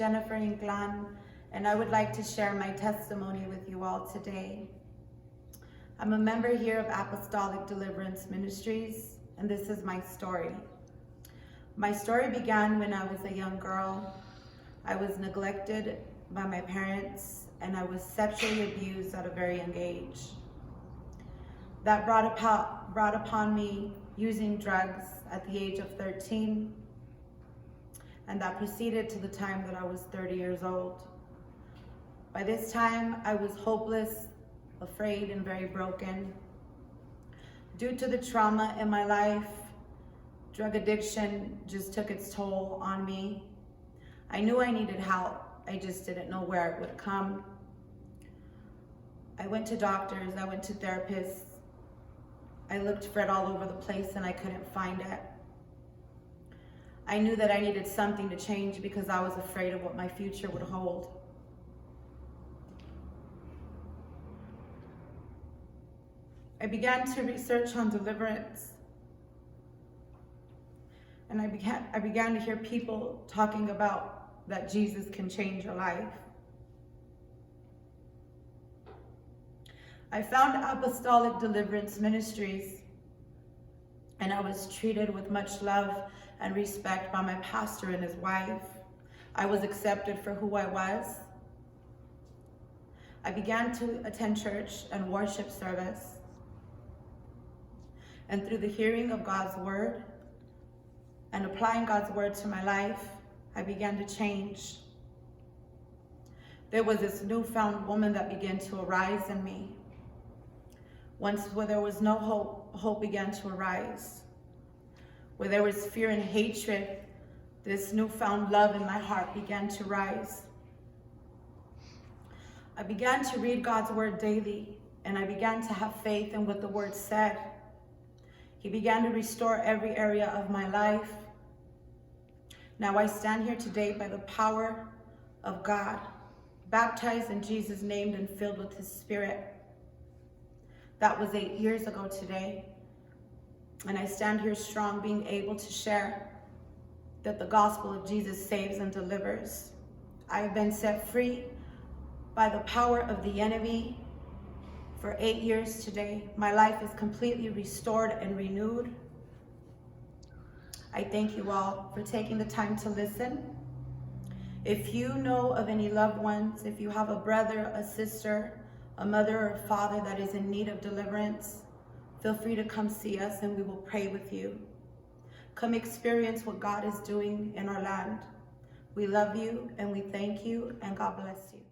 Jennifer Inclan, and I would like to share my testimony with you all today. I'm a member here of Apostolic Deliverance Ministries, and this is my story. My story began when I was a young girl. I was neglected by my parents, and I was sexually abused at a very young age. That brought upon me using drugs at the age of 13, and that proceeded to the time that I was 30 years old. By this time, I was hopeless, afraid, and very broken. Due to the trauma in my life, drug addiction just took its toll on me. I knew I needed help. I just didn't know where it would come. I went to doctors, I went to therapists. I looked for it all over the place and I couldn't find it. I knew that I needed something to change because I was afraid of what my future would hold. I began to research on deliverance, and I began to hear people talking about that Jesus can change your life. I found Apostolic Deliverance Ministries, and I was treated with much love and respect by my pastor and his wife. I was accepted for who I was. I began to attend church and worship service. And through the hearing of God's word and applying God's word to my life, I began to change. There was this newfound woman that began to arise in me. Once where there was no hope, hope began to arise. Where there was fear and hatred, this newfound love in my heart began to rise. I began to read God's word daily, and I began to have faith in what the word said. He began to restore every area of my life. Now I stand here today by the power of God, baptized in Jesus' name and filled with his Spirit. That was 8 years ago today. And I stand here strong, being able to share that the gospel of Jesus saves and delivers. I have been set free by the power of the enemy for 8 years today. My life is completely restored and renewed. I thank you all for taking the time to listen. If you know of any loved ones, if you have a brother, a sister, a mother or a father that is in need of deliverance, feel free to come see us and we will pray with you. Come experience what God is doing in our land. We love you and we thank you, and God bless you.